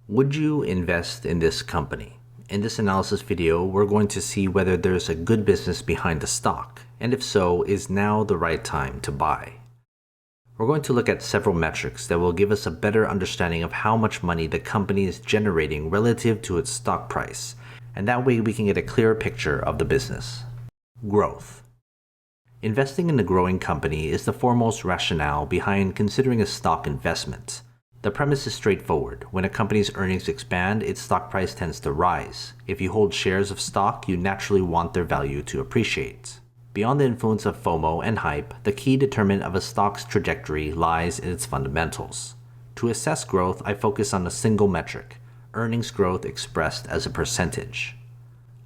Would you invest in this company? In this analysis video, we're going to see whether there's a good business behind the stock, and if so, is now the right time to buy. We're going to look at several metrics that will give us a better understanding of how much money the company is generating relative to its stock price, and that way we can get a clearer picture of the business. Growth. Investing in a growing company is the foremost rationale behind considering a stock investment. The premise is straightforward. When a company's earnings expand, its stock price tends to rise. If you hold shares of stock, you naturally want their value to appreciate. Beyond the influence of FOMO and hype, the key determinant of a stock's trajectory lies in its fundamentals. To assess growth, I focus on a single metric: earnings growth expressed as a percentage.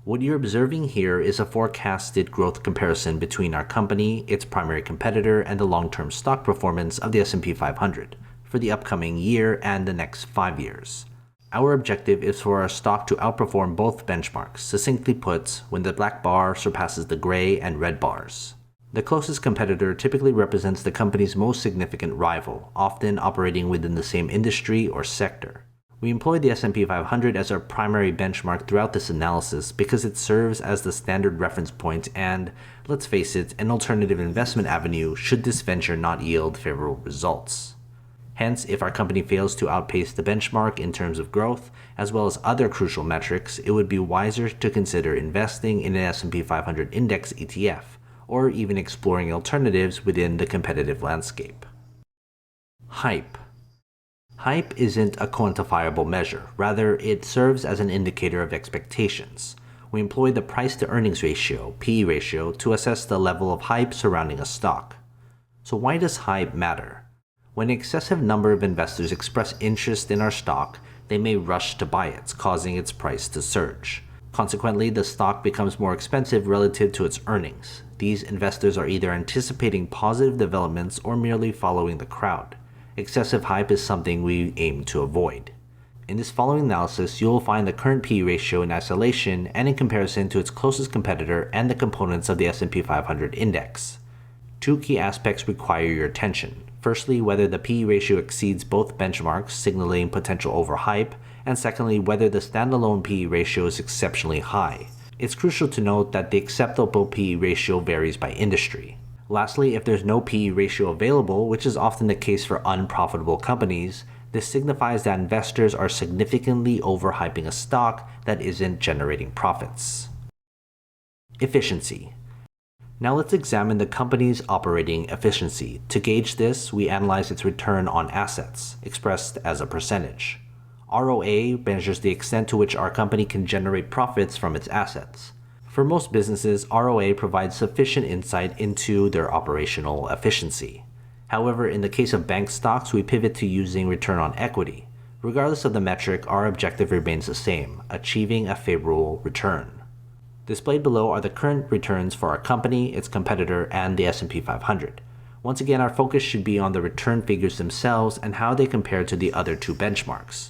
What you're observing here is a forecasted growth comparison between our company, its primary competitor, and the long-term stock performance of the S&P 500. For the upcoming year and the next 5 years. Our objective is for our stock to outperform both benchmarks, succinctly put, when the black bar surpasses the gray and red bars. The closest competitor typically represents the company's most significant rival, often operating within the same industry or sector. We employ the S&P 500 as our primary benchmark throughout this analysis because it serves as the standard reference point and, let's face it, an alternative investment avenue should this venture not yield favorable results. Hence, if our company fails to outpace the benchmark in terms of growth, as well as other crucial metrics, it would be wiser to consider investing in an S&P 500 index ETF, or even exploring alternatives within the competitive landscape. Hype. Hype isn't a quantifiable measure. Rather, it serves as an indicator of expectations. We employ the price-to-earnings ratio, PE ratio, to assess the level of hype surrounding a stock. So why does hype matter? When an excessive number of investors express interest in our stock, they may rush to buy it, causing its price to surge. Consequently, the stock becomes more expensive relative to its earnings. These investors are either anticipating positive developments or merely following the crowd. Excessive hype is something we aim to avoid. In this following analysis, you will find the current PE ratio in isolation and in comparison to its closest competitor and the components of the S&P 500 index. Two key aspects require your attention. Firstly, whether the PE ratio exceeds both benchmarks, signaling potential overhype, and secondly, whether the standalone PE ratio is exceptionally high. It's crucial to note that the acceptable PE ratio varies by industry. Lastly, if there's no PE ratio available, which is often the case for unprofitable companies, this signifies that investors are significantly overhyping a stock that isn't generating profits. Efficiency. Now let's examine the company's operating efficiency. To gauge this, we analyze its return on assets, expressed as a percentage. ROA measures the extent to which our company can generate profits from its assets. For most businesses, ROA provides sufficient insight into their operational efficiency. However, in the case of bank stocks, we pivot to using return on equity. Regardless of the metric, our objective remains the same: achieving a favorable return. Displayed below are the current returns for our company, its competitor, and the S&P 500. Once again, our focus should be on the return figures themselves and how they compare to the other two benchmarks.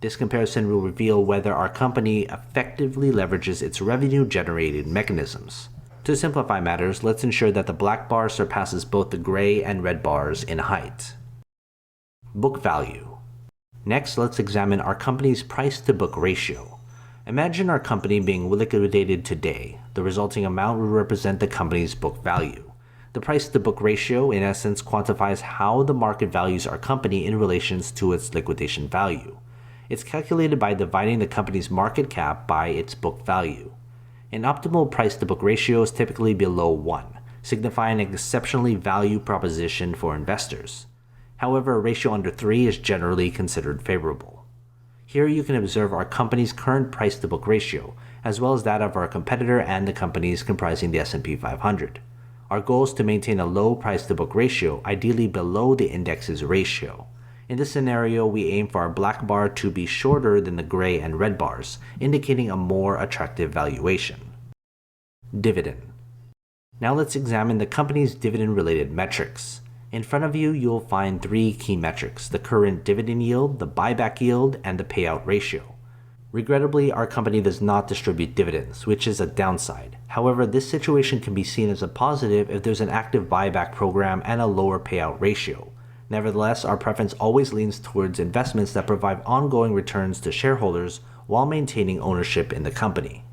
This comparison will reveal whether our company effectively leverages its revenue-generated mechanisms. To simplify matters, let's ensure that the black bar surpasses both the gray and red bars in height. Book value. Next, let's examine our company's price-to-book ratio. Imagine our company being liquidated today. The resulting amount will represent the company's book value. The price-to-book ratio, in essence, quantifies how the market values our company in relation to its liquidation value. It's calculated by dividing the company's market cap by its book value. An optimal price-to-book ratio is typically below 1, signifying an exceptionally value proposition for investors. However, a ratio under 3 is generally considered favorable. Here you can observe our company's current price-to-book ratio, as well as that of our competitor and the companies comprising the S&P 500. Our goal is to maintain a low price-to-book ratio, ideally below the index's ratio. In this scenario, we aim for our black bar to be shorter than the gray and red bars, indicating a more attractive valuation. Dividend. Now let's examine the company's dividend-related metrics. In front of you, you'll find three key metrics: the current dividend yield, the buyback yield, and the payout ratio. Regrettably, our company does not distribute dividends, which is a downside. However, this situation can be seen as a positive if there's an active buyback program and a lower payout ratio. Nevertheless, our preference always leans towards investments that provide ongoing returns to shareholders while maintaining ownership in the company.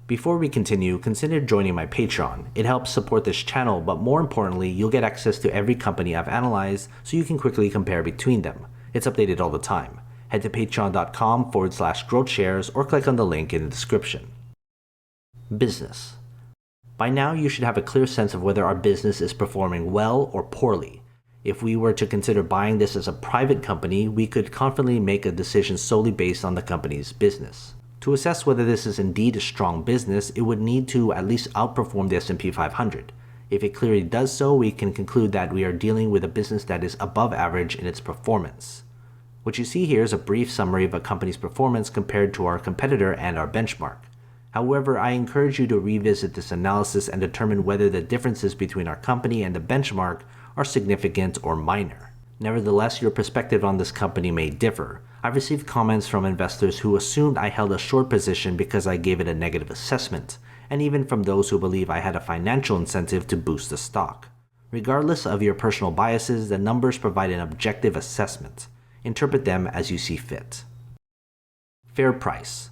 Before we continue, consider joining my Patreon. It helps support this channel, but more importantly, you'll get access to every company I've analyzed so you can quickly compare between them. It's updated all the time. Head to patreon.com/GrowthShares or click on the link in the description. Business. By now, you should have a clear sense of whether our business is performing well or poorly. If we were to consider buying this as a private company, we could confidently make a decision solely based on the company's business. To assess whether this is indeed a strong business, it would need to at least outperform the S&P 500. If it clearly does so, we can conclude that we are dealing with a business that is above average in its performance. What you see here is a brief summary of a company's performance compared to our competitor and our benchmark. However, I encourage you to revisit this analysis and determine whether the differences between our company and the benchmark are significant or minor. Nevertheless, your perspective on this company may differ. I've received comments from investors who assumed I held a short position because I gave it a negative assessment, and even from those who believe I had a financial incentive to boost the stock. Regardless of your personal biases, the numbers provide an objective assessment. Interpret them as you see fit. Fair price.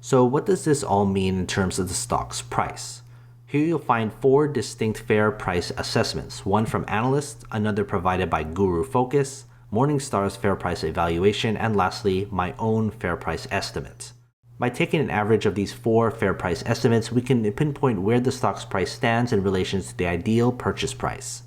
So what does this all mean in terms of the stock's price? Here you'll find 4 distinct fair price assessments, one from analysts, another provided by Guru Focus, Morningstar's fair price evaluation, and lastly, my own fair price estimate. By taking an average of these 4 fair price estimates, we can pinpoint where the stock's price stands in relation to the ideal purchase price.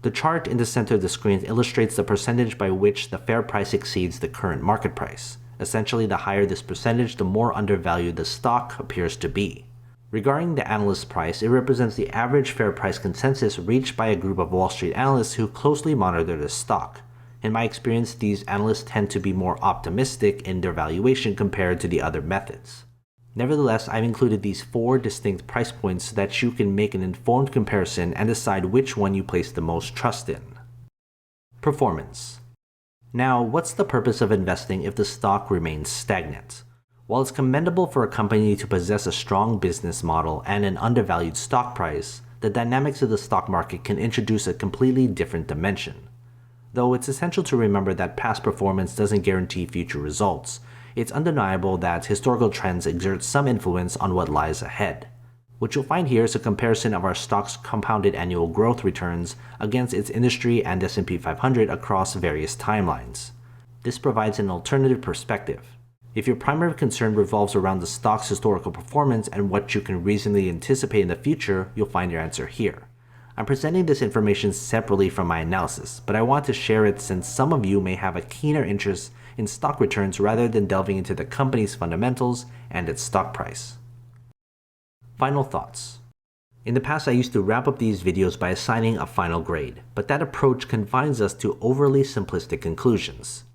The chart in the center of the screen illustrates the percentage by which the fair price exceeds the current market price. Essentially, the higher this percentage, the more undervalued the stock appears to be. Regarding the analyst price, it represents the average fair price consensus reached by a group of Wall Street analysts who closely monitor the stock. In my experience, these analysts tend to be more optimistic in their valuation compared to the other methods. Nevertheless, I've included these 4 distinct price points so that you can make an informed comparison and decide which one you place the most trust in. Performance. Now, what's the purpose of investing if the stock remains stagnant? While it's commendable for a company to possess a strong business model and an undervalued stock price, the dynamics of the stock market can introduce a completely different dimension. Though it's essential to remember that past performance doesn't guarantee future results, it's undeniable that historical trends exert some influence on what lies ahead. What you'll find here is a comparison of our stock's compounded annual growth returns against its industry and S&P 500 across various timelines. This provides an alternative perspective. If your primary concern revolves around the stock's historical performance and what you can reasonably anticipate in the future, you'll find your answer here. I'm presenting this information separately from my analysis, but I want to share it since some of you may have a keener interest in stock returns rather than delving into the company's fundamentals and its stock price. Final thoughts. In the past, I used to wrap up these videos by assigning a final grade, but that approach confines us to overly simplistic conclusions.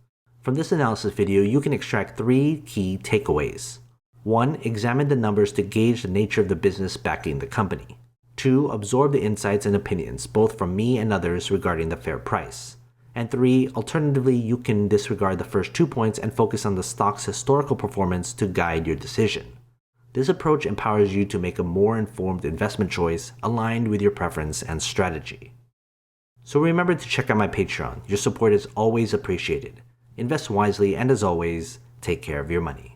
From this analysis video, you can extract 3 key takeaways. 1. Examine the numbers to gauge the nature of the business backing the company. 2. Absorb the insights and opinions, both from me and others, regarding the fair price. And 3. Alternatively, you can disregard the first 2 points and focus on the stock's historical performance to guide your decision. This approach empowers you to make a more informed investment choice aligned with your preference and strategy. So remember to check out my Patreon. Your support is always appreciated. Invest wisely, and as always, take care of your money.